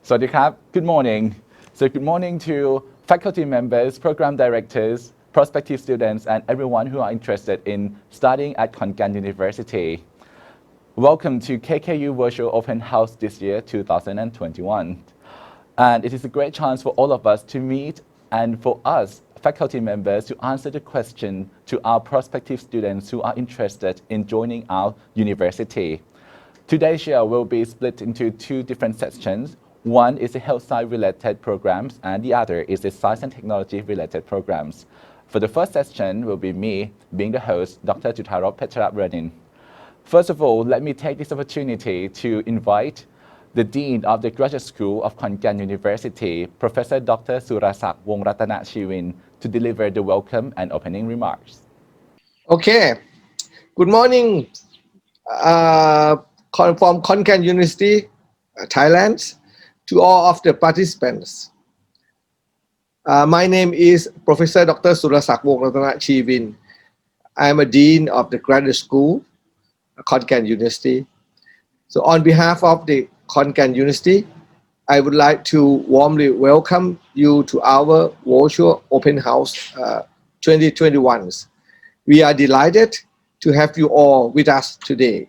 Sawasdee krab. Good morning. So good morning to faculty members, program directors, prospective students, and everyone who are interested in studying at Khon Kaen University. Welcome to KKU Virtual Open House this year, 2021. And it is a great chance for all of us to meet and for us, faculty members, to answer the question to our prospective students who are interested in joining our university. Today's year will be split into two different sections. One is the health science related programs and the other is the science and technology related programs. For the first section will be me being the host, Dr. Jutarop Petrarabranin. First of all, let me take this opportunity to invite the Dean of the Graduate School of Khon Kaen University, Professor Dr. Surasak Wongratana-Chivin, to deliver the welcome and opening remarks. Okay. Good morning from Khon Kaen University, Thailand, to all of the participants. My name is Professor Dr. Surasak Wongratana-Chivin. I am a Dean of the Graduate School, Khon Kaen University. So on behalf of the Khon Kaen University, I would like to warmly welcome you to our virtual open house 2021. We are delighted to have you all with us today.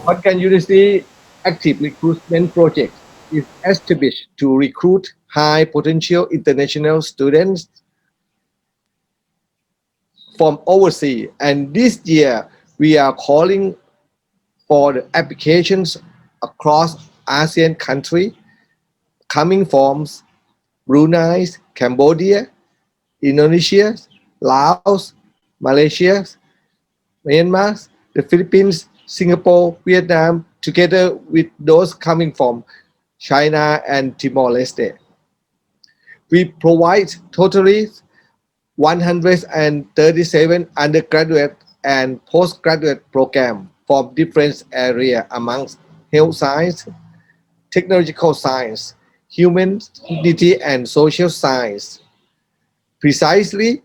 Khon Kaen University Active Recruitment Project is established to recruit high potential international students from overseas, and this year we are calling for the applications across ASEAN countries coming from Brunei, Cambodia, Indonesia, Laos, Malaysia, Myanmar, the Philippines, Singapore, Vietnam, together with those coming from China and Timor-Leste. We provide totally 137 undergraduate and postgraduate programs from different areas amongst health science, technological science, humanity and social science. Precisely,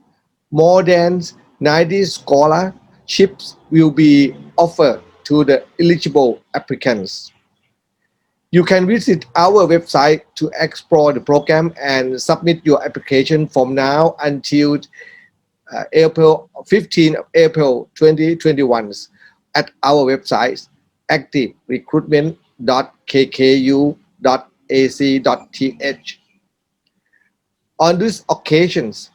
more than 90 scholarships will be offered to the eligible applicants. You can visit our website to explore the program and submit your application from now until April 15 April 2021 at our website activerecruitment.kku.ac.th. On these occasions,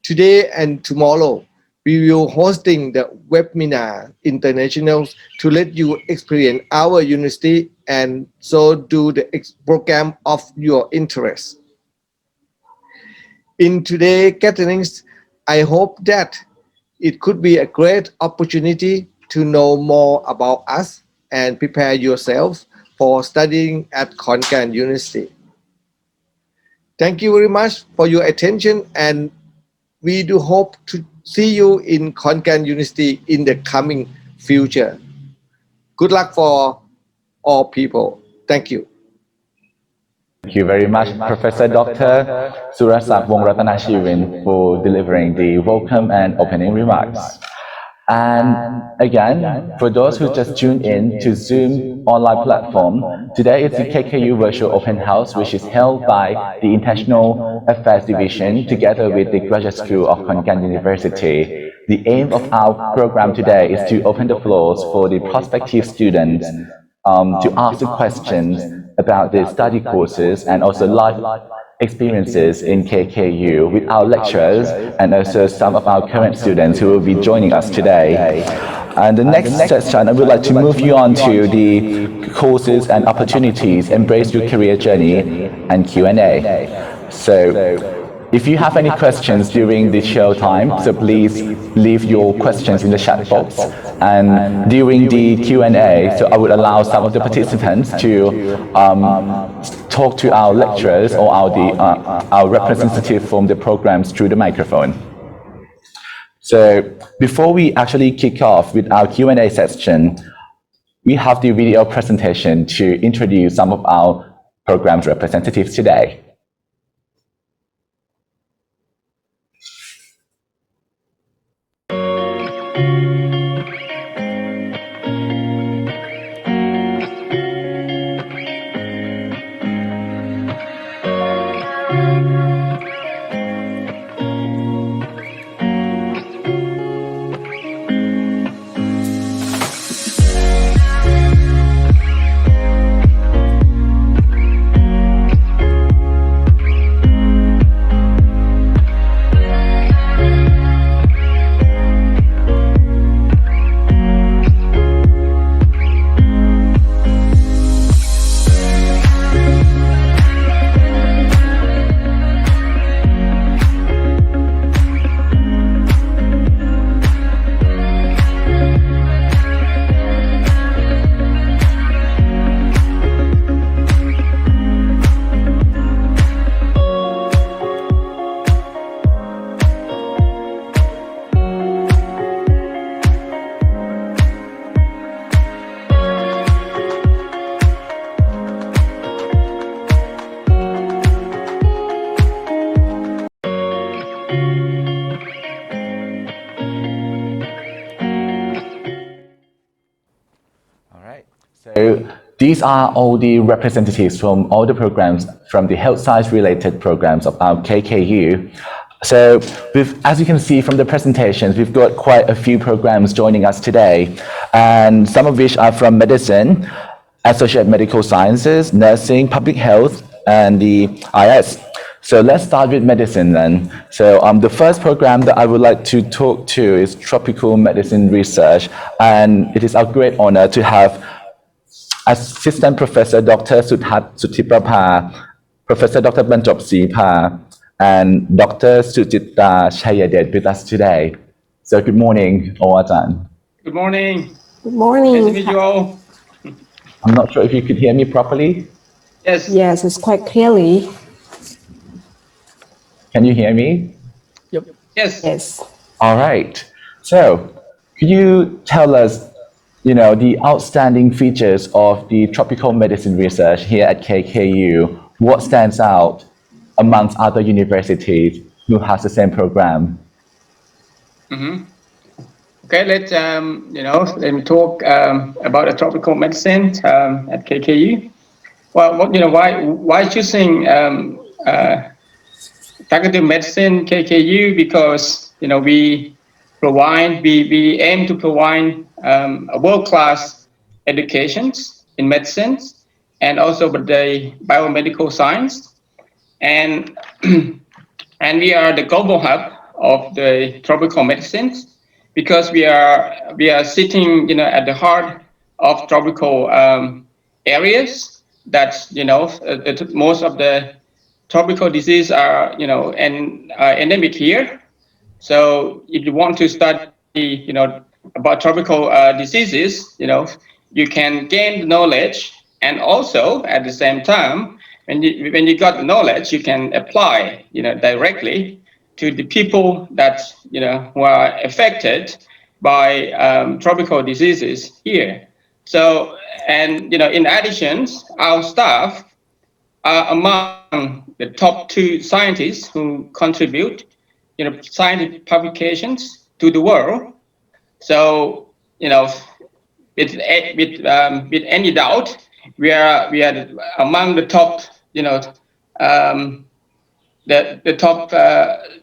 today and tomorrow, we will hosting the webinar internationals to let you experience our university and so do the program of your interest. In today's gatherings, I hope that it could be a great opportunity to know more about us and prepare yourself for studying at Khon Kaen University. Thank you very much for your attention, and we do hope to see you in Khon Kaen University in the coming future. Good luck for all people. Thank you. Thank you very much, Professor Dr. Surasak Wongratana-Chivin, for delivering the welcome and opening remarks. And again, for those who just tuned in to Zoom online platform, today is the KKU Virtual Open House, which is held by the International Affairs Division together with the Graduate School of Khon Kaen University. The aim of our program today is to open the floors for the prospective students to ask the questions about the study courses and also life experiences in KKU with our lecturers and also some of our current students who will be joining us today. And the next session, I would like to move you on to the courses and opportunities, embrace your career journey, and Q&A. So if you have any questions during the show time, so please leave your questions in the chat box. And during the Q&A, so I would allow some of the participants to talk to our lecturers or our representative from the programs through the microphone. So before we actually kick off with our Q&A section, we have the video presentation to introduce some of our program's representatives today. All right. So these are all the representatives from all the programs, from the health science related programs of our KKU. So as you can see from the presentations, we've got quite a few programs joining us today, and some of which are from medicine, associate medical sciences, nursing, public health, and the IS. So let's start with medicine then. So the first program that I would like to talk to is tropical medicine research, and it is our great honor to have Assistant Professor Dr. Suthat Sutiprapha, Professor Dr. Banjop Sripa, and Dr. Sujita Chayadet with us today. So good morning, Owajan. Good morning. Good Nice to morning. meet you all. I'm not sure if you could hear me properly. Yes. Yes, it's quite clearly. Can you hear me? Yes. Yes. All right. So could you tell us, the outstanding features of the tropical medicine research here at KKU? What stands out amongst other universities who has the same program? Okay. Let me talk about the tropical medicine at KKU. Well, why choosing faculty of medicine KKU? Because we aim to provide a world-class educations in medicine and also with the biomedical science, and and we are the global hub of the tropical medicines because we are sitting at the heart of tropical areas that most of the tropical diseases are endemic here. So if you want to study about tropical diseases, you can gain the knowledge, and also at the same time, when you got the knowledge, you can apply directly to the people that who are affected by tropical diseases here. So, and in addition, our staff are among the top 2 scientists who contribute scientific publications to the world. So with any doubt, we are among the top the top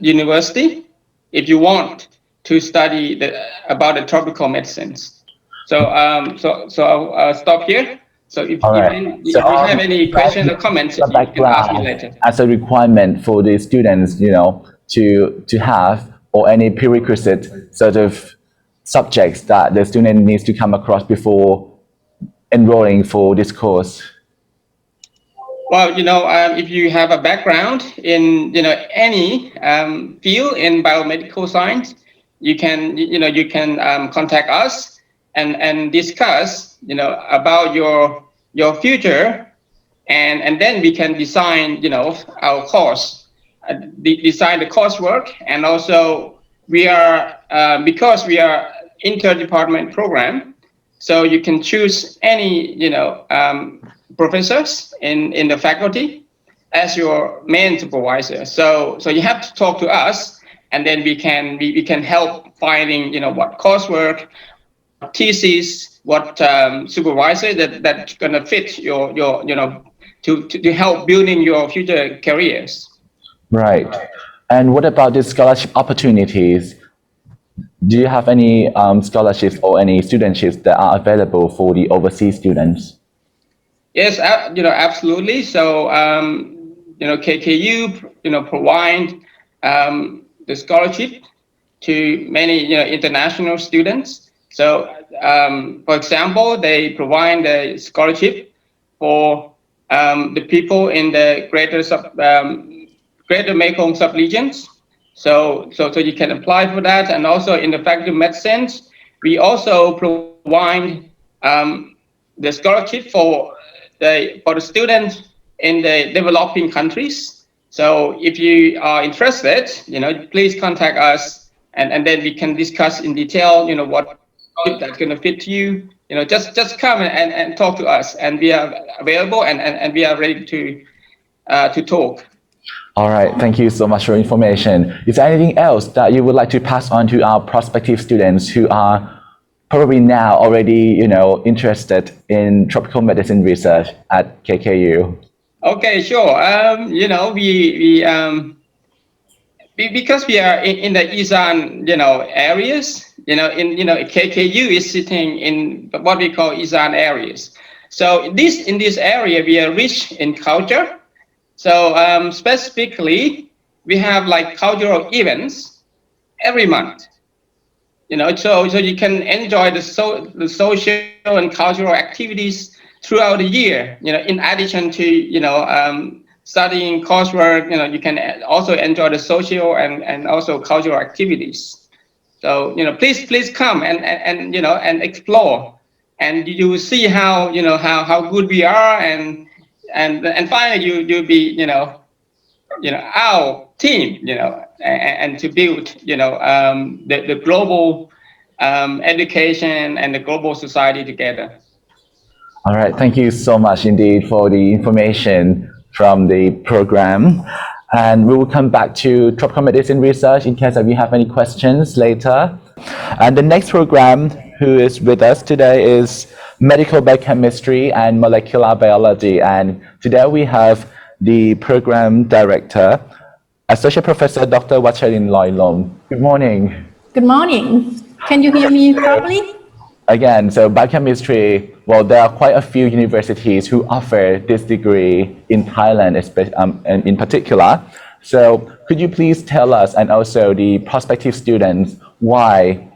university if you want to study about the tropical medicines. So I'll stop here. So if All right. So you have any questions or comments, the you can ask me background later. as a requirement for the students, to have, or any prerequisite sort of subjects that the student needs to come across before enrolling for this course. Well, if you have a background in any field in biomedical science, you can contact us and discuss about your future, and then we can design our course, design the coursework, and also we are because we are interdepartment program, so you can choose any professors in the faculty as your main supervisor. So you have to talk to us, and then we can help finding what coursework, what thesis, what supervisor that's gonna fit your to help building your future careers. Right. And what about the scholarship opportunities? Do you have any scholarships or any studentships that are available for the overseas students? Yes, absolutely. So, KKU, provide the scholarship to many, international students. So, for example, they provide the scholarship for the people in the Greater Mekong subregions. So you can apply for that, and also in the Faculty of Medicine, we also provide the scholarship for the students in the developing countries. So if you are interested, please contact us, and then we can discuss in detail, what scholarship that's going to fit you. Just come and talk to us, and we are available, and we are ready to talk. All right, thank you so much for information. Is there anything else that you would like to pass on to our prospective students who are probably now already, interested in tropical medicine research at KKU? Okay, sure. Because we are in the Isan, areas, KKU is sitting in what we call Isan areas. So in this area, we are rich in culture. So specifically, we have like cultural events every month. So you can enjoy the social and cultural activities throughout the year. In addition to studying coursework, you can also enjoy the social and also cultural activities. So please come and explore, and you will see how good we are, and finally you'll be our team, and to build, the global education and the global society together. All right, thank you so much indeed for the information from the program. And we will come back to tropical medicine research in case we have any questions later. And the next program who is with us today is medical biochemistry and molecular biology. And today we have the program director, Associate Professor Dr. Wacharin Loilong. Good morning. Good morning. Can you hear me properly? Again, so biochemistry, well, there are quite a few universities who offer this degree in Thailand, and in particular. So could you please tell us, and also the prospective students, why,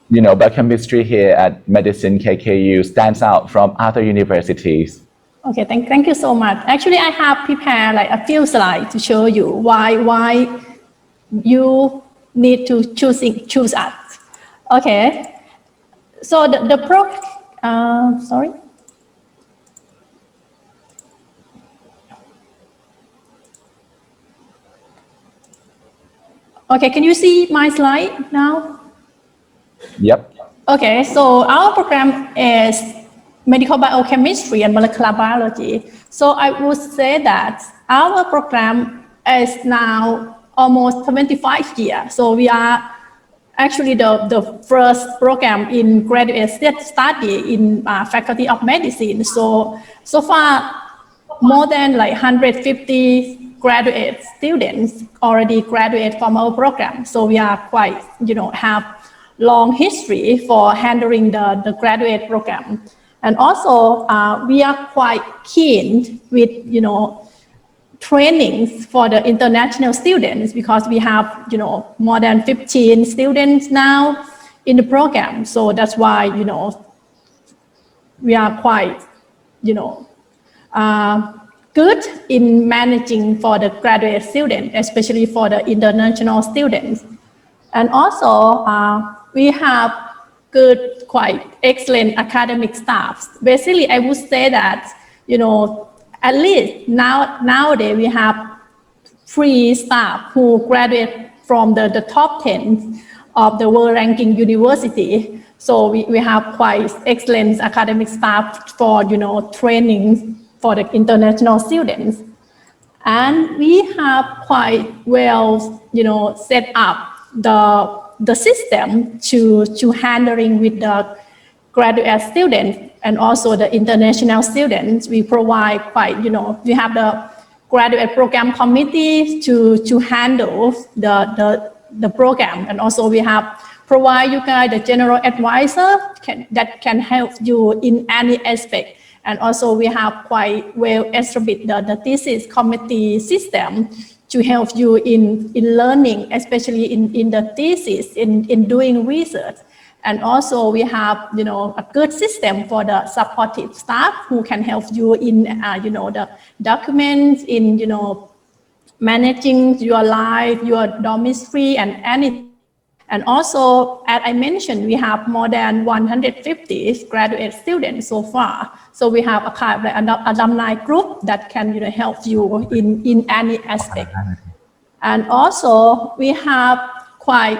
biochemistry here at Medicine KKU stands out from other universities? Okay, thank you so much. Actually, I have prepared like a few slides to show you why you need to choose us. Okay. So sorry. Okay, can you see my slide now? Yep. Okay, so our program is medical biochemistry and molecular biology. So I would say that our program is now almost 25 years. So we are actually the first program in graduate study in Faculty of Medicine. So far, more than like 150 graduate students already graduate from our program. So we are quite, have long history for handling the graduate program. And also, we are quite keen with, trainings for the international students, because we have, more than 15 students now in the program. So that's why, we are quite, good in managing for the graduate students, especially for the international students. And also, we have good, quite excellent academic staff. Basically, I would say that, at least nowadays we have 3 staff who graduate from the top 10 of the world ranking university. So we have quite excellent academic staff for, training for the international students. And we have quite well, set up the system to handling with the graduate students and also the international students. We provide quite, we have the graduate program committee to handle the program. And also we have provide you guys the general advisor that can help you in any aspect. And also we have quite well established the thesis committee system to help you in learning, especially in the thesis, in doing research. And also we have, a good system for the supportive staff who can help you in, the documents, in, managing your life, your domicile and anything. And also, as I mentioned, we have more than 150 graduate students so far. So we have a kind of like an alumni group that can, help you in any aspect. And also, we have quite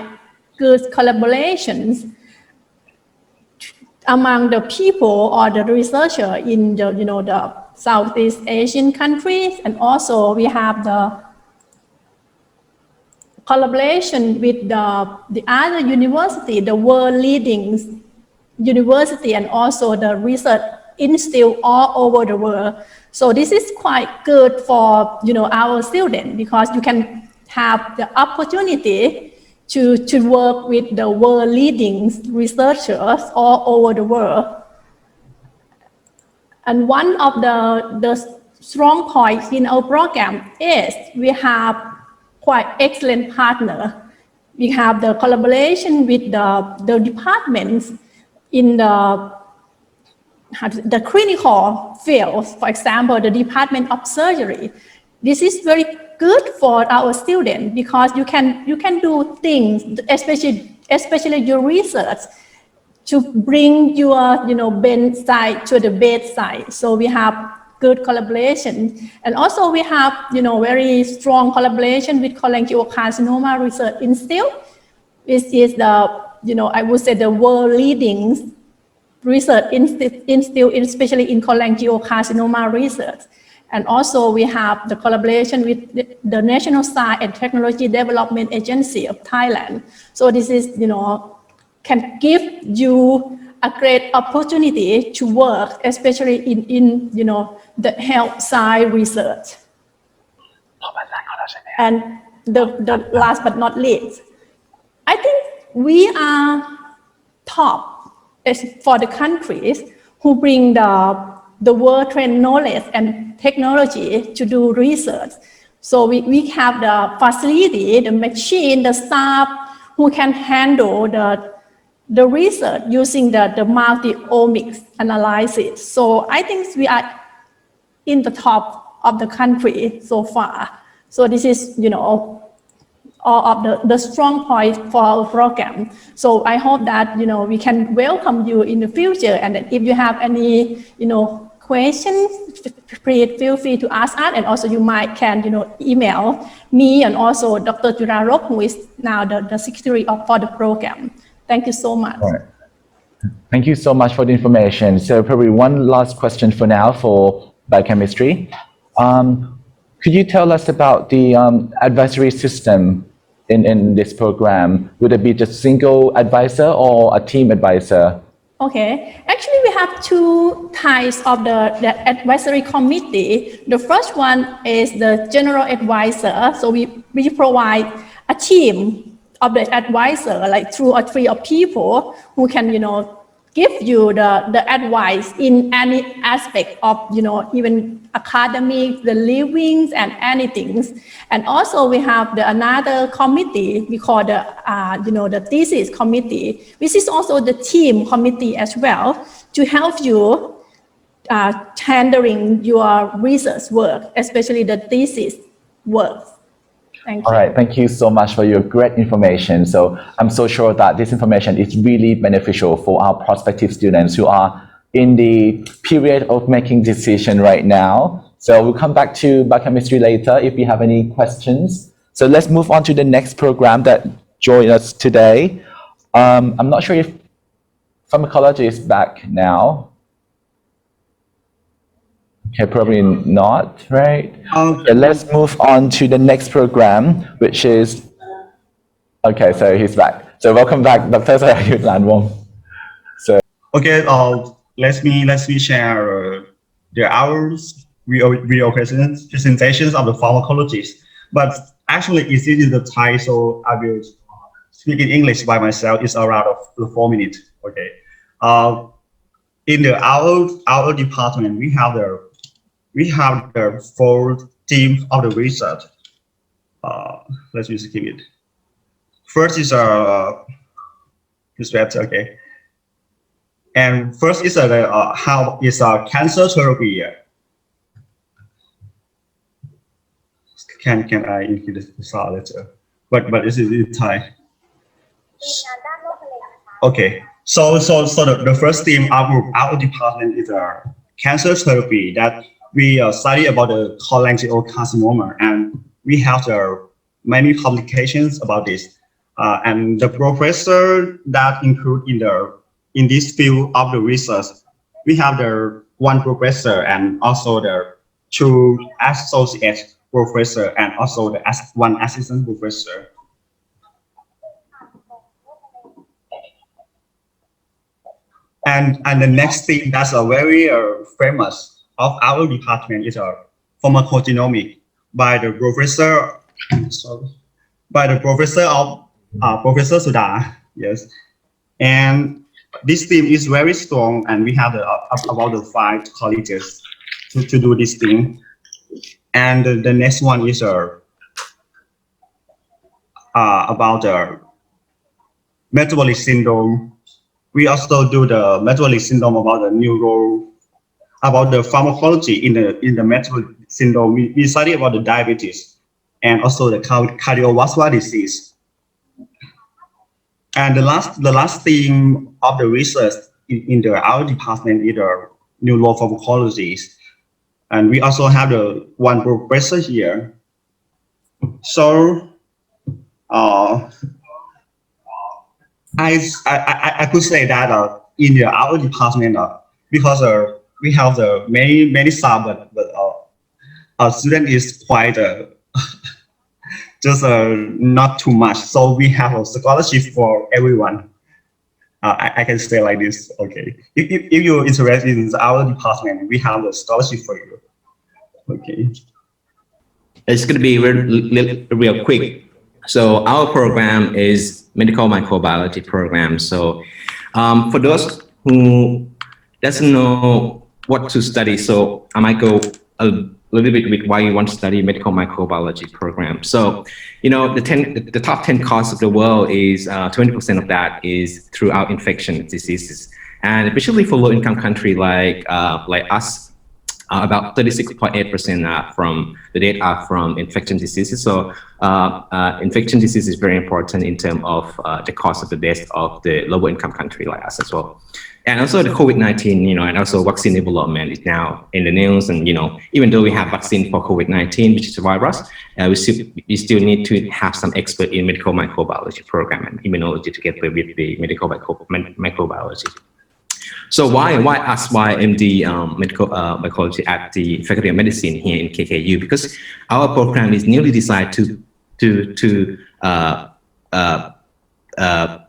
good collaborations among the people or the researcher in the, the Southeast Asian countries. And also, we have the collaboration with the other university, the world leading university and also the research institute all over the world. So this is quite good for our students because you can have the opportunity to work with the world leading researchers all over the world. And one of the strong points in our program is we have quite excellent partner. We have the collaboration with the departments in the clinical fields. For example, the Department of Surgery. This is very good for our students because you can do things, especially your research, to bring your bedside to the bedside. So we have good collaboration, and also we have very strong collaboration with cholangiocarcinoma Research Institute, which is I would say the world leading research institute, especially in cholangiocarcinoma research. And also we have the collaboration with the National Science and Technology Development Agency of Thailand. So this is, can give you a great opportunity to work, especially in the health science research. And the last but not least, I think we are top for the countries who bring the world trend knowledge and technology to do research. So we have the facility, the machine, the staff who can handle the research using the multi-omics analysis. So I think we are in the top of the country so far. So this is, all of the strong points for our program. So I hope that, we can welcome you in the future. And if you have any, questions, please feel free to ask us. And also you can, email me and also Dr. Jurarop, who is now the secretary for the program. Thank you so much. All right. Thank you so much for the information. So probably one last question for now for biochemistry. Could you tell us about the advisory system in this program? Would it be just single advisor or a team advisor? Okay, actually we have two types of the advisory committee. The first one is the general advisor. So we provide a team of the advisor, like 2 or 3 of people who can, give you the advice in any aspect of, even academic, the livings and anything. And also we have another committee we call the thesis committee, which is also the team committee as well, to help you handling your research work, especially the thesis work. Thank you. All right, thank you so much for your great information. So I'm so sure that this information is really beneficial for our prospective students who are in the period of making decision right now. So we'll come back to biochemistry later if you have any questions. So let's move on to the next program that joined us today. I'm not sure if pharmacology is back now. Okay, probably not, right? Okay, let's move on to the next program, which is, okay, so he's back. So welcome back, Dr. Sayayut Lanwong. So, okay, let me share our video presentations of the pharmacologists. But actually, it is the Thai, so I will speak in English by myself. It's around 4 minutes. Okay. In our department, we have the 4 teams of the research. Let me skip it. First is this website, okay. And first is how is cancer therapy. Can I include the slide later? But this is in Thai. Okay. So the first team of our department is cancer therapy, that we study about the cholangiocarcinoma, and we have many publications about this. And the professor that include in this field of the research, we have the 1 professor and also the 2 associate professor and also the 1 assistant professor. And the next thing that's a very famous of our department is pharmacogenomic by the professor, sorry, by the professor of Professor Sudha. Yes, and this team is very strong, and we have about the 5 colleges to do this thing. And the next one is about metabolic syndrome. We also do the metabolic syndrome about about the pharmacology in the metabolic syndrome. We study about the diabetes and also the cardiovascular disease. And the last thing of the research in our department is the neuropharmacology. And we also have the one professor here. So I could say that in our department, because we have the many staff, but our student is quite just not too much. So we have a scholarship for everyone. I can say like this. Okay, if you're interested in our department, we have a scholarship for you. Okay. It's going to be real quick. So our program is medical microbiology program. So for those who doesn't know what to study, so I might go a little bit with why you want to study medical microbiology program. So, you know, the top 10 causes of the world is 20% of that is throughout infection diseases, and especially for low-income country like us. About 36.8% from the data are from infection diseases. So infection disease is very important in terms of the cause of the death of the lower income country like us as well. And also the COVID-19, you know, and also vaccine development is now in the news. And, you know, even though we have vaccine for COVID-19, which is a virus, we still need to have some expert in medical microbiology program and immunology together with the medical microbiology. So why us? Why MD medical mycology at the Faculty of Medicine here in KKU? Because our program is newly designed to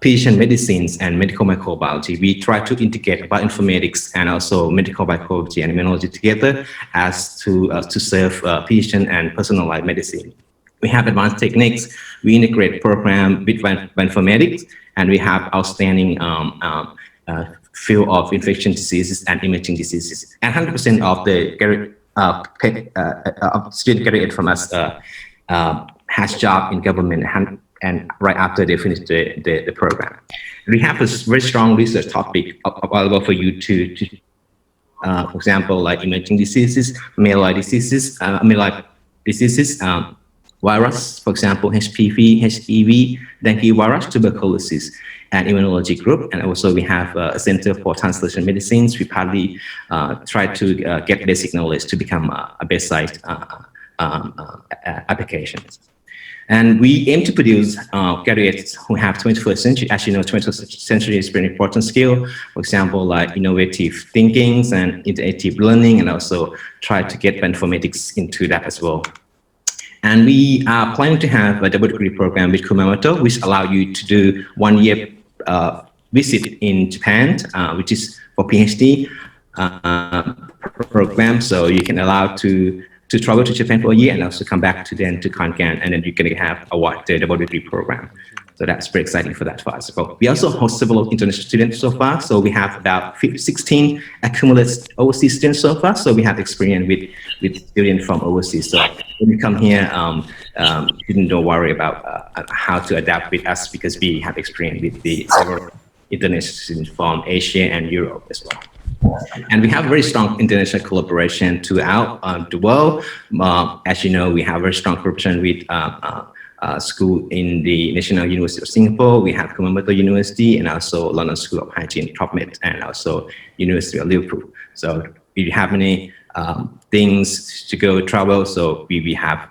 patient medicines and medical microbiology. We try to integrate bioinformatics and also medical microbiology and immunology together as to serve patient and personalized medicine. We have advanced techniques. We integrate program with bioinformatics, and we have outstanding field of infection diseases and imaging diseases. And 100% of the student graduate from us has job in government and right after they finish the program. We have a very strong research topic available for you to for example, like imaging diseases, myeloid diseases, virus, for example, HPV, HEV, dengue virus, tuberculosis, and immunology group. And also we have a Center for Translation Medicines. We partly try to get basic knowledge to become a bedside applications. And we aim to produce graduates who have 21st century. As you know, 21st century is very important skill. For example, like innovative thinkings and interactive learning, and also try to get bioinformatics into that as well. And we are planning to have a double degree program with Kumamoto, which allow you to do 1 year visit in Japan, which is for PhD program. So you can allow to travel to Japan for a year and also come back to Konkan, and then you're going to have the double degree program. So that's very exciting for that for us. So we also host several international students so far. So we have about 16 accumulated overseas students so far. So we have experience with students from overseas. So when you come here, don't worry about how to adapt with us, because we have experience with the several international students from Asia and Europe as well. And we have very strong international collaboration throughout the world. As you know, we have very strong cooperation with school in the National University of Singapore. We have Kumamoto University and also London School of Hygiene, TopMed, and also University of Liverpool. So if you have any things to go travel, so we have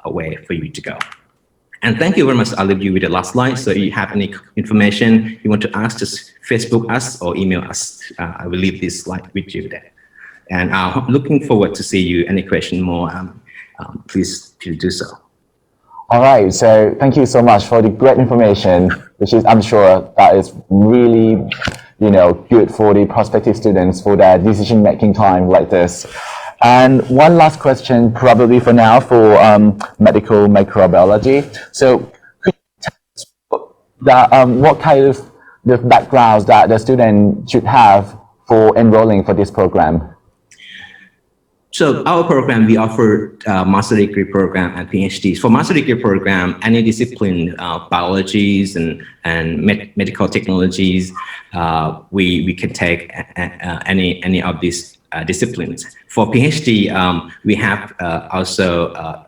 a way for you to go. And thank you very much. I'll leave you with the last slide. So if you have any information you want to ask, just Facebook us or email us. I will leave this slide with you there. And I'm looking forward to see you. Any question more, please do so. All right, so thank you so much for the great information, which is, I'm sure that is really, good for the prospective students for their decision-making time like this. And one last question, probably for now, for medical microbiology. So, could you tell us what kind of the backgrounds that the student should have for enrolling for this program? So our program, we offer master degree program and PhDs. For master degree program, any discipline, biologies and medical technologies, we can take any of these disciplines. For PhD, we have also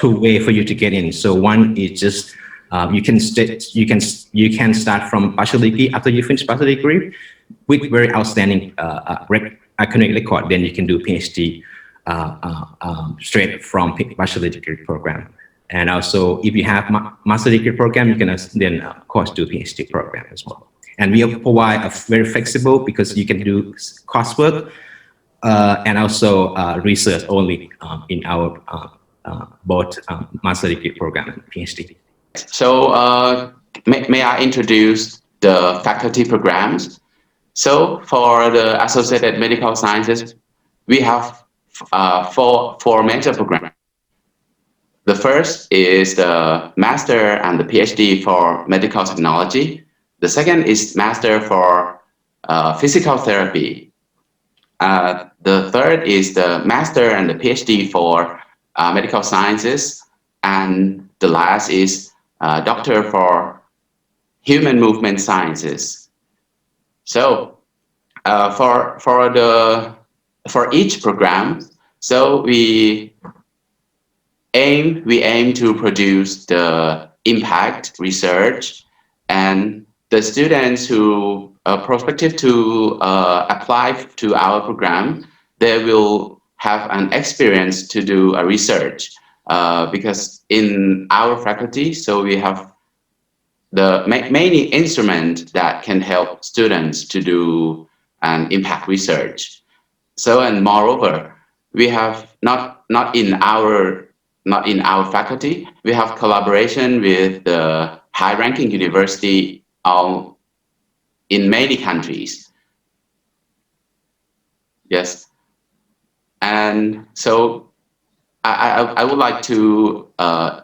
two ways for you to get in. So one is just you can start from bachelor degree after you finish bachelor degree with very outstanding academic record. Then you can do PhD straight from bachelor degree program. And also, if you have master degree program, you can then of course do PhD program as well. And we provide a very flexible because you can do coursework and also research only in our both master degree program and PhD. So may I introduce the faculty programs? So for the Associated Medical Sciences, we have four major programs. The first is the Master and the PhD for Medical Technology. The second is Master for Physical Therapy. The third is the Master and the PhD for Medical Sciences. And the last is Doctor for Human Movement Sciences. So for each program, so we aim to produce the impact research, and the students who are prospective to apply to our program, they will have an experience to do a research because in our faculty, so we have the many instruments that can help students to do an impact research. So, and moreover, we have not in our faculty, we have collaboration with the high-ranking university in many countries. Yes, and so I would like to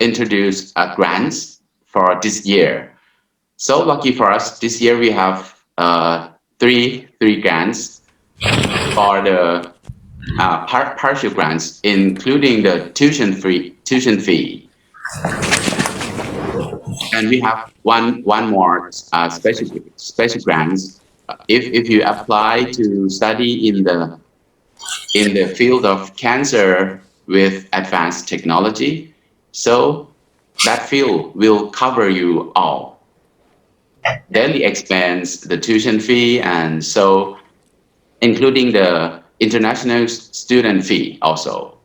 introduce grants for this year. So lucky for us, this year we have three grants for the partial grants, including the tuition fee. And we have one more special grants. If you apply to study in the field of cancer with advanced technology, so that field will cover you all. Daily expense, the tuition fee, and so including the international student fee also.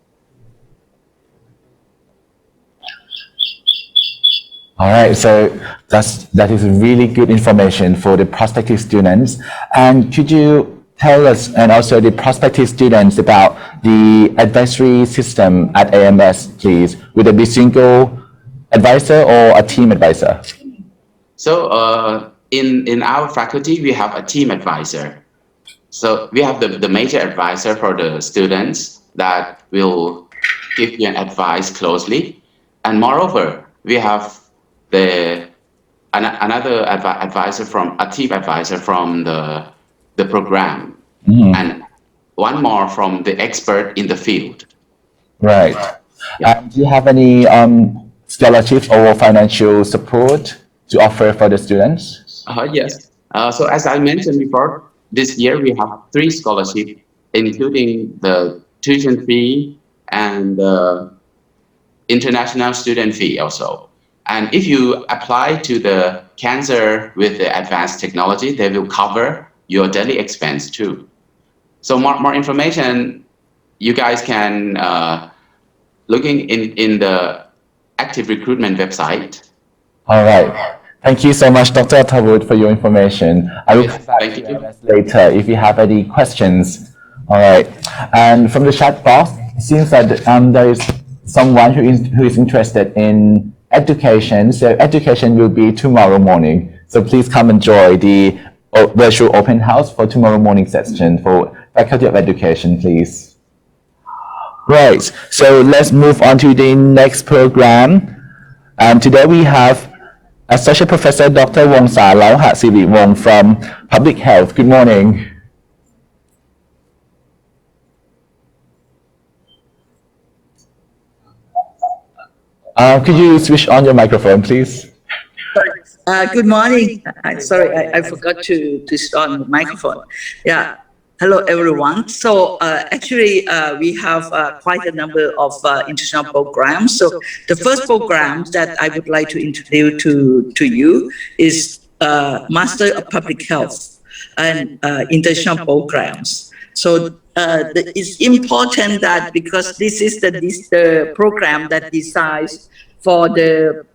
All right, so that is really good information for the prospective students. And could you tell us, and also the prospective students, about the advisory system at AMS, please? Would it be single advisor or a team advisor? So in our faculty, we have a team advisor. So we have the major advisor for the students that will give you an advice closely. And moreover, we have another advisor a team advisor from the program, and one more from the expert in the field. Right. Yeah. Do you have any scholarships or financial support to offer for the students? Yes. So as I mentioned before, this year we have 3 scholarships, including the tuition fee and the international student fee also. And if you apply to the cancer with the advanced technology, they will cover your daily expense too. So more information, you guys can looking in the Active Recruitment website. All right. Thank you so much, Dr. Atavud, for your information. I will come back to you later if you have any questions. All right. And from the chat box, it seems that there is someone who is interested in education. So education will be tomorrow morning. So please come and join the virtual open house for tomorrow morning session for Faculty of Education, please. Right, so let's move on to the next program. And today we have Associate Professor Dr. Wongsa Lauhat Siri Wong from Public Health. Good morning. Could you switch on your microphone, please? Good morning. Sorry, I forgot to switch on the microphone. Yeah. Hello, everyone. So actually, we have quite a number of international programs. So the first program that I would like to introduce to you is Master of Public Health and international programs. So it's important that because this is the program that decides for the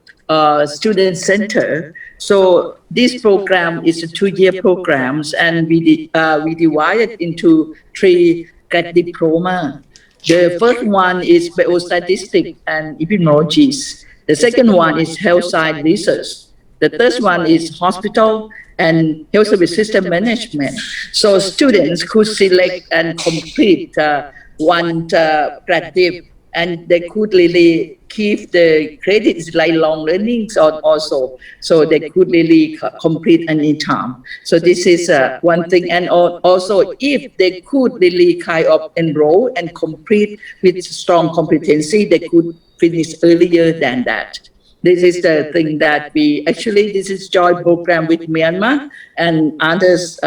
student center. So this program is a 2-year program, and we divide it into 3 grad diploma. The first one is biostatistics and epidemiology. The second one is health science research. The third one is hospital and health service system management. So students could select and complete one grad dip, and they could really keep the credits like long learnings also, so they could really complete any time. So this is one thing, and also if they could really kind of enroll and complete with strong competency, they could finish earlier than that. This is the thing that this is joint program with Myanmar and others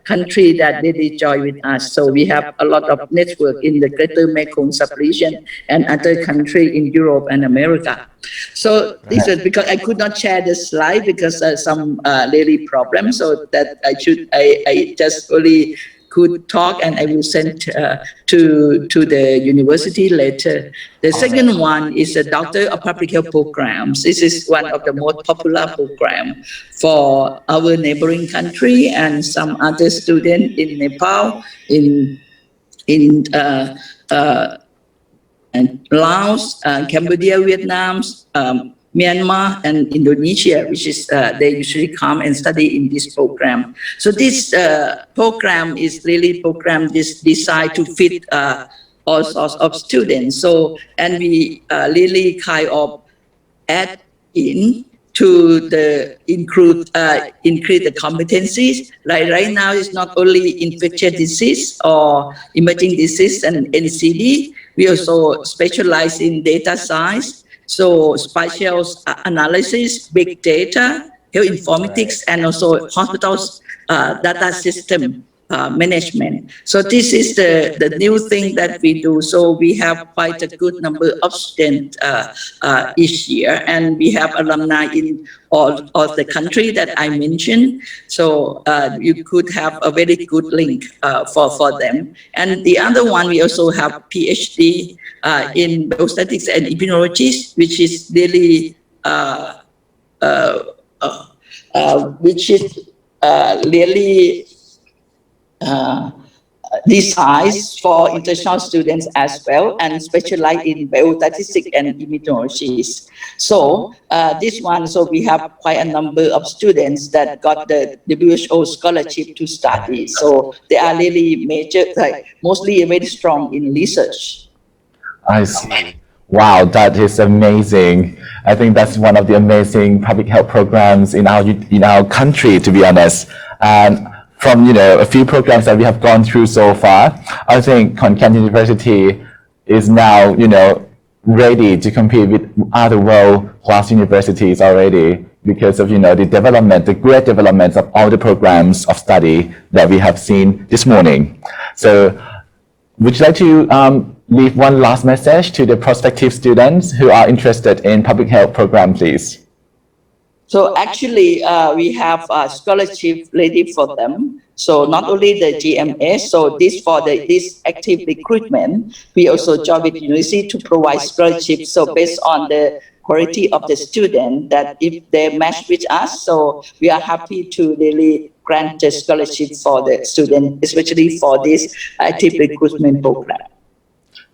country that they join with us. So we have a lot of network in the Greater Mekong sub-region and other country in Europe and America. So this is because I could not share the slide because some really problems. So that I just only could talk, and I will send to the university later. The second one is a Doctor of Public Health programs. This is one of the most popular programs for our neighboring country and some other students in Nepal, in Laos, Cambodia, Vietnam, Myanmar and Indonesia, which is they usually come and study in this program. So this program is really designed to fit all sorts of students. So, and we really kind of add in to increase the competencies. Like right now, it's not only infectious disease or emerging disease and NCD. We also specialize in data science. So spatial analysis, big data, health informatics, and also hospitals data system management. So this is the new thing that we do. So we have quite a good number of students each year, and we have alumni in all of the country that I mentioned. So you could have a very good link for them. And the other one, we also have PhD in biostatistics and epidemiology, which is really designed for international students as well, and specialize in biostatistics and immunology. So this one, so we have quite a number of students that got the WHO scholarship to study. So they are really major, like mostly very strong in research. I see. Wow, that is amazing. I think that's one of the amazing public health programs in our country, to be honest. And from a few programs that we have gone through so far, I think Khon Kaen University is now ready to compete with other world-class universities already because of the great developments of all the programs of study that we have seen this morning. So, would you like to leave one last message to the prospective students who are interested in public health program, please? So actually, we have a scholarship ready for them. So not only the GMS, so this active recruitment, we also join with university to provide scholarships. So based on the quality of the student, that if they match with us, so we are happy to really grant the scholarship for the student, especially for this active recruitment program.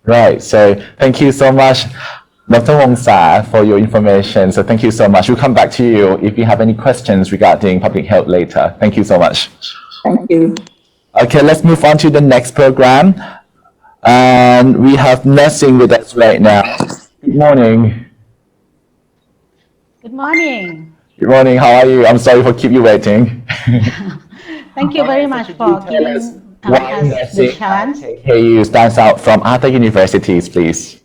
Right. So thank you so much, Dr. Wongsa, for your information. So thank you so much. We'll come back to you if you have any questions regarding public health later. Thank you so much. Thank you. Okay, let's move on to the next program. And we have nursing with us right now. Good morning. Good morning. Good morning. How are you? I'm sorry for keep you waiting. Thank you very much for giving Why us the nursing chance. KKU stands out from other universities, please?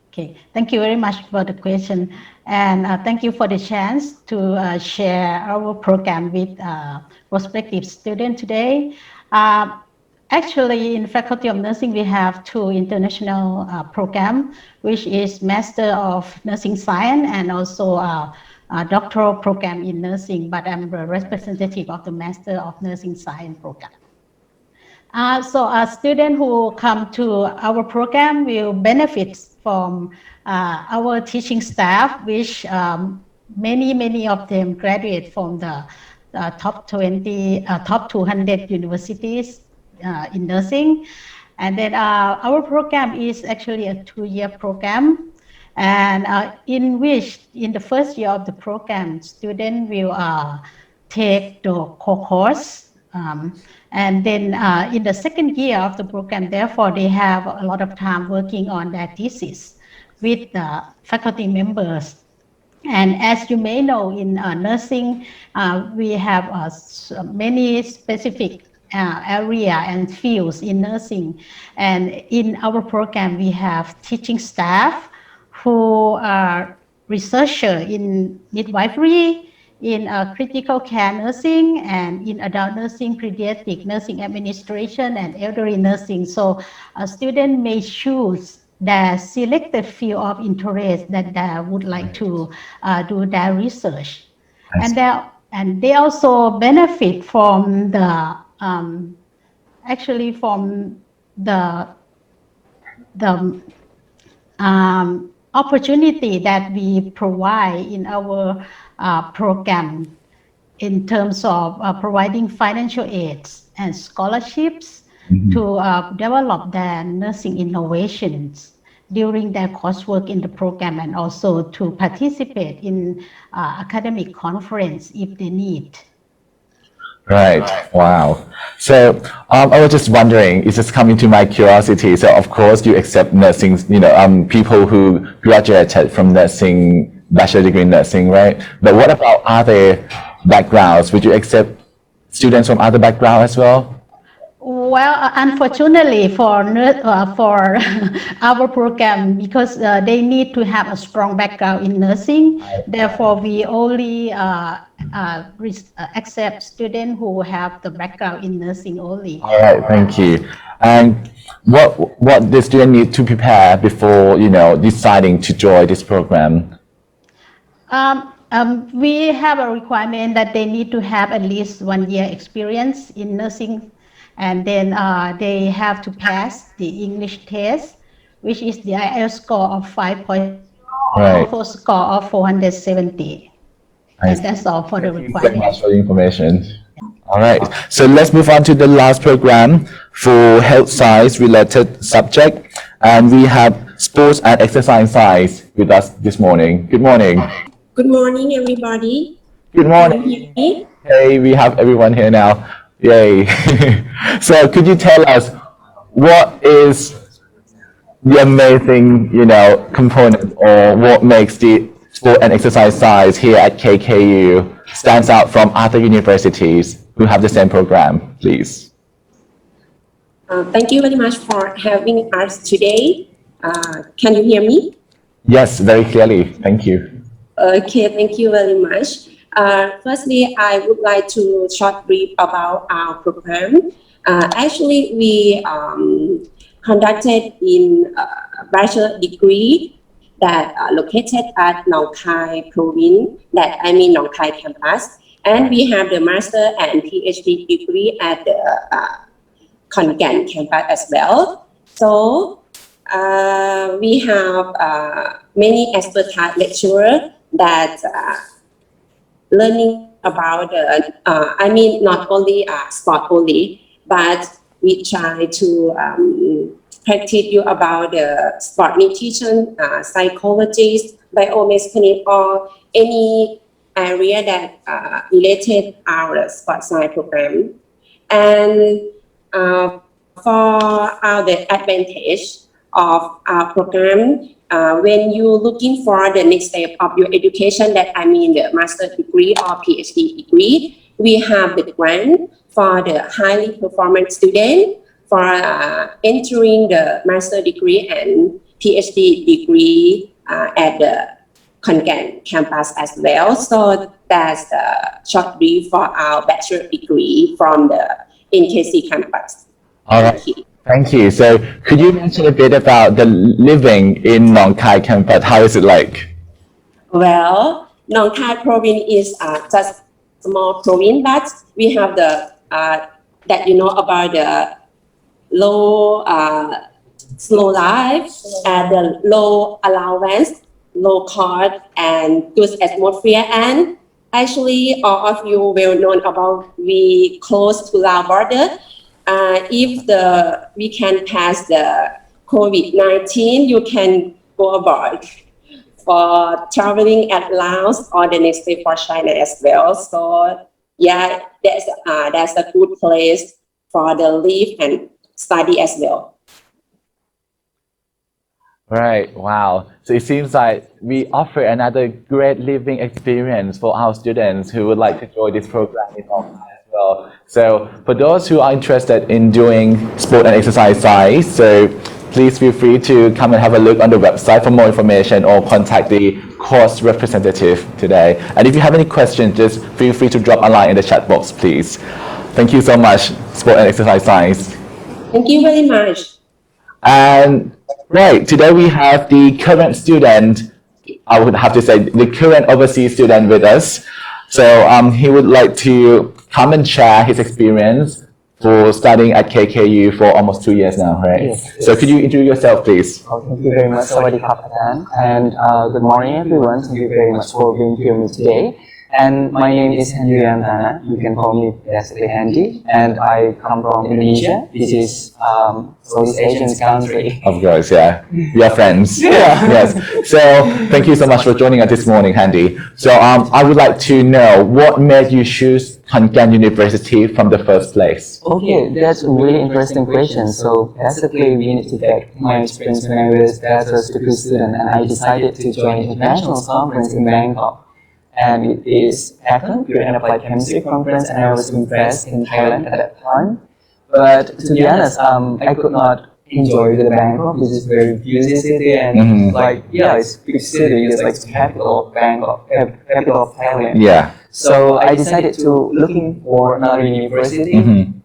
Okay, thank you very much for the question, and thank you for the chance to share our program with prospective students today. Actually, in Faculty of Nursing, we have two international programs, which is Master of Nursing Science and also a doctoral program in nursing, but I'm the representative of the Master of Nursing Science program. So a student who come to our program will benefit from our teaching staff, which many of them graduate from the top 200 universities in nursing. And then our program is actually a 2-year program, and in which in the first year of the program, student will take the core course. And then in the second year of the program, therefore, they have a lot of time working on their thesis with the faculty members. And as you may know, in nursing, we have many specific area and fields in nursing. And in our program, we have teaching staff who are researchers in midwifery, in critical care nursing, and in adult nursing, pediatric nursing administration, and elderly nursing. So a student may choose their selected field of interest that they would like to do their research. And they also benefit from the actually from the opportunity that we provide in our program in terms of providing financial aids and scholarships to develop their nursing innovations during their coursework in the program, and also to participate in academic conference if they need. Right. Wow. So I was just wondering, it's just coming to my curiosity. So of course you accept nursing, people who graduated from nursing, bachelor degree in nursing, right? But what about other backgrounds? Would you accept students from other backgrounds as well? Well, unfortunately for our program, because they need to have a strong background in nursing, therefore we only accept students who have the background in nursing only. All right, thank you. And what the student need to prepare before deciding to join this program? We have a requirement that they need to have at least 1 year experience in nursing. And then they have to pass the English test, which is the IELTS score of 5.0, TOEFL score of 470. And that's all for the requirement. Thank you so much for the information. All right, so let's move on to the last program for health science related subject. And we have sports and exercise science with us this morning. Good morning. Good morning, everybody. Good morning. Can you hear me? Hey, we have everyone here now. Yay. So could you tell us what is the amazing, component, or what makes the sport and exercise science here at KKU stands out from other universities who have the same program, please? Thank you very much for having us today. Can you hear me? Yes, very clearly. Thank you. Okay, thank you very much. Firstly, I would like to short brief about our program. Actually, we conducted in a bachelor degree that located at Nong Khai province, Nong Khai campus. And we have the master and PhD degree at the Khon Kaen campus as well. So we have many expertise lecturers that learning about not only sport only, but we try to practice you about the sport nutrition, psychologist, biomechanics, or any area that related our sport science program. And for the advantage of our program, when you're looking for the next step of your education, that I mean the master's degree or PhD degree, we have the grant for the highly performant student for entering the master degree and PhD degree at the Congan campus as well. So that's the short brief for our bachelor degree from the NKC campus. All right. Thank you. So could you mention a bit about the living in Nong Khai campus? How is it like? Well, Nong Khai province is just small province, but we have the that you know about the low slow life and the low allowance, low cost, and good atmosphere. And actually, all of you will know about we close to our border. If we can pass the COVID-19, you can go abroad for traveling at Laos or the next day for China as well. So yeah, that's a good place for the live and study as well. Right. Wow. So it seems like we offer another great living experience for our students who would like to join this program in Hong Kong as well. So for those who are interested in doing sport and exercise science, so please feel free to come and have a look on the website for more information or contact the course representative today. And if you have any questions, just feel free to drop a line in the chat box, please. Thank you so much, Sport and Exercise Science. Thank you very much. And right, today we have the current student, I would have to say the current overseas student with us. So he would like to come and share his experience for studying at KKU for almost 2 years now, right? Yes. So could you introduce yourself, please? Oh, thank you very much, Sawadee-krap, and good morning, everyone. Thank you very much for being here with me today. And my name is Henry Antana. You can call me basically Handy. And I come from Indonesia. This is Southeast Asian country. Of course, yeah. We are friends. Yeah. Yes. So thank you so much for joining us this morning, Handy. So I would like to know what made you choose Congan University from the first place? Okay, that's a really interesting question. So basically, we need to take my experience when I was bachelor's degree student, and I decided to join an international conference in Bangkok. And it is happened Pure and Applied Chemistry Conference, and I was impressed in Thailand at that time. But to be honest, I could not enjoy the Bangkok. This is very busy city, and like it's big city. It's like capital of Bangkok, capital of Thailand. Yeah. So I decided to looking for another university,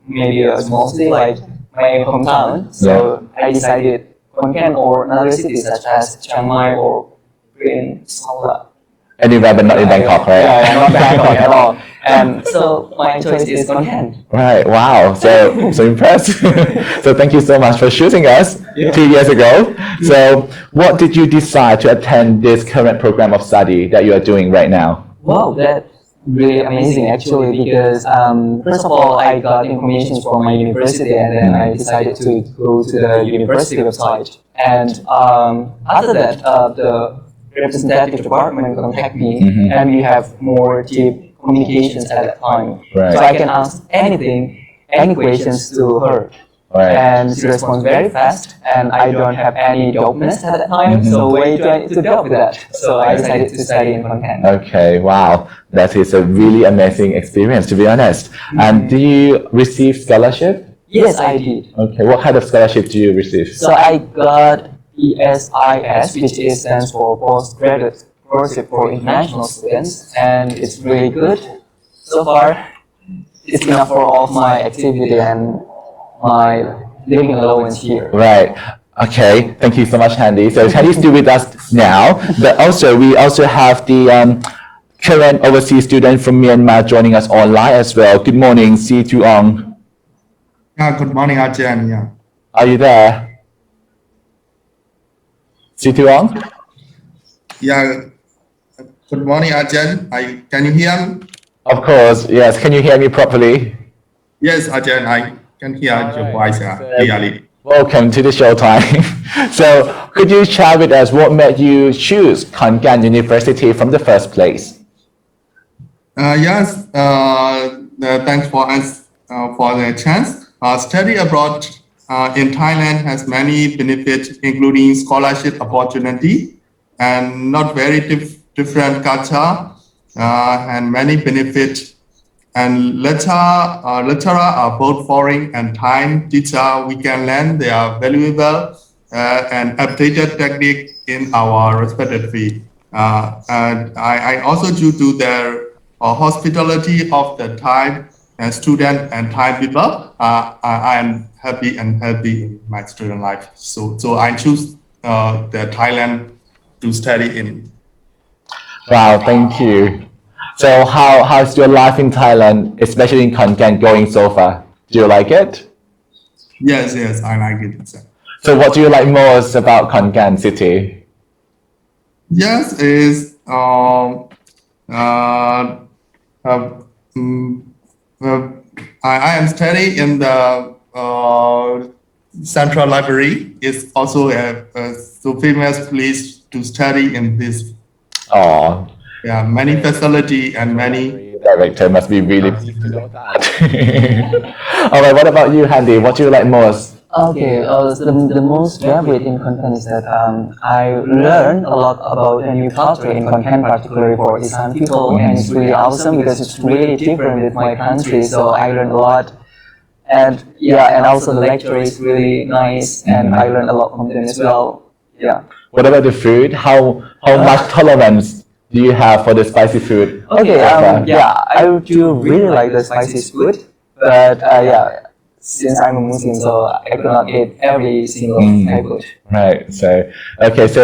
maybe a small city like my hometown. So I decided Konkan or another city such as Chiang Mai or in Seoul. Anywhere but not in Bangkok, right? Yeah, not Bangkok at all. And so my choice is Konkan. Right, wow, so impressed. So thank you so much for choosing us 2 years ago. So what did you decide to attend this current program of study that you are doing right now? Wow, that's really amazing actually, because first of all, I got information from my university, and then I decided to go to the university website. And after that, the representative department contact me, and we have more deep communications at that time. Right. So I can ask anything, any questions to her. Right. And she responds very fast, and I don't have any documents at that time, so way to deal with that. So I decided to study in Konkan. Okay, wow, that is a really amazing experience, to be honest. And do you receive scholarship? Yes, I did. Okay, what kind of scholarship do you receive? So I got ESIS, which stands for Postgraduate Scholarship for International Students, and it's really good. So far, it's enough for all of my activity and my living allowance here. Right. Okay. Thank you so much, Handy. So Handy's still with us now, but also we also have the current overseas student from Myanmar joining us online as well. Good morning, Si Tu Ong. Yeah, good morning, Ajahn. Yeah. Are you there? Si Tu Ong? Yeah. Good morning, Ajahn. Can you hear me? Of course. Yes. Can you hear me properly? Yes, Ajahn. I can hear your voice clearly. Welcome to the showtime. So could you share with us what made you choose Khon Kaen University from the first place? Yes, thanks for us for the chance. Study abroad in Thailand has many benefits, including scholarship opportunity and not very different culture and many benefits. And lecturer are both foreign and Thai teacher. We can learn their valuable and updated technique in our respective field. And I also due to their hospitality of the Thai student and Thai people, I am happy and healthy in my student life. So I choose the Thailand to study in. Wow, thank you. So how's your life in Thailand, especially in Khon Kaen, going so far? Do you like it? Yes, I like it. So what do you like most about Khon Kaen city? Yes, is I am studying in the Central Library. It's also a so famous place to study in this. Oh, Yeah, many facility and many. director must be really pleased to know that. All right, what about you, Handy? What do you like most? Okay, the most favorite in Khon Kaen is that I learned a lot about a new culture in Khon Kaen, particularly for Isan people, and it's really awesome because it's really different with my country. So I learned a lot, and yeah, and also the lecture is really nice, and I learned a lot from them as well. Yeah. What about the food? How much tolerance do you have for the spicy food? Okay, yeah, I do really like the spicy food, but yeah, since I'm a Muslim, so I could not eat every single Thai food. Right. So okay. So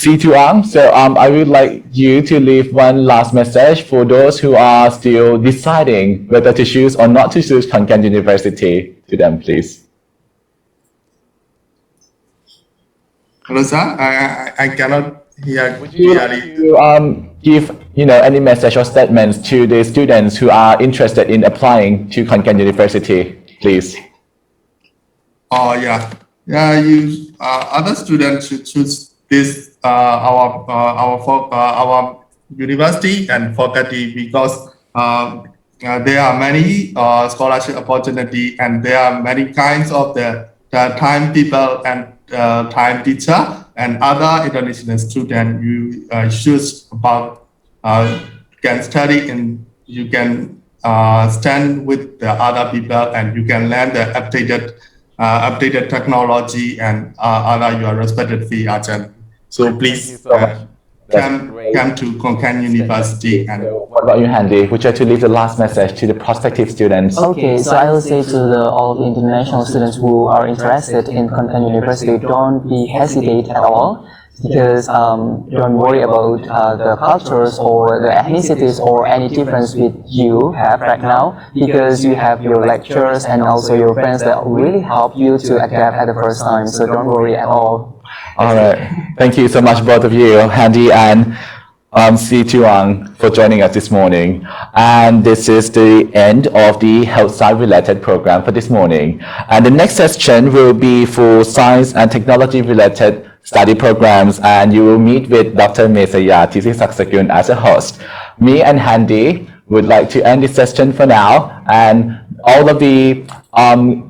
C2 So I would like you to leave one last message for those who are still deciding whether to choose or not to choose Khon Kaen University to them, please. Hello, sir. I cannot hear Would you like clearly. to give any message or statements to the students who are interested in applying to Khon Kaen University, please? Oh yeah. You other students should choose this our university and faculty because there are many scholarship opportunity and there are many kinds of the Thai people and Thai teacher and other international student. You choose about can study and you can stand with the other people and you can learn the updated technology and other your respected field agent. So please come to Khon Kaen University. And What about you, Handy? Would you like to leave the last message to the prospective students? Okay, so I will say to all the international students who are interested in Khon Kaen University, don't be hesitate at all, because don't worry about the cultures or the ethnicities or any difference with you have right now, because you have your lectures and also your friends that really help you to adapt at the first time. So don't worry at all. All right. Thank you so much, both of you, Handy and Si Tuang, for joining us this morning. And this is the end of the health science related program for this morning. And the next session will be for science and technology related study programs, and you will meet with Dr. Mesaya Tisisaksakun as a host. Me and Handy would like to end this session for now, and all of the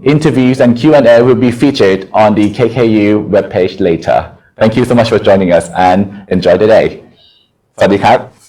interviews and Q&A will be featured on the KKU webpage later. Thank you so much for joining us and enjoy the day. สวัสดีครับ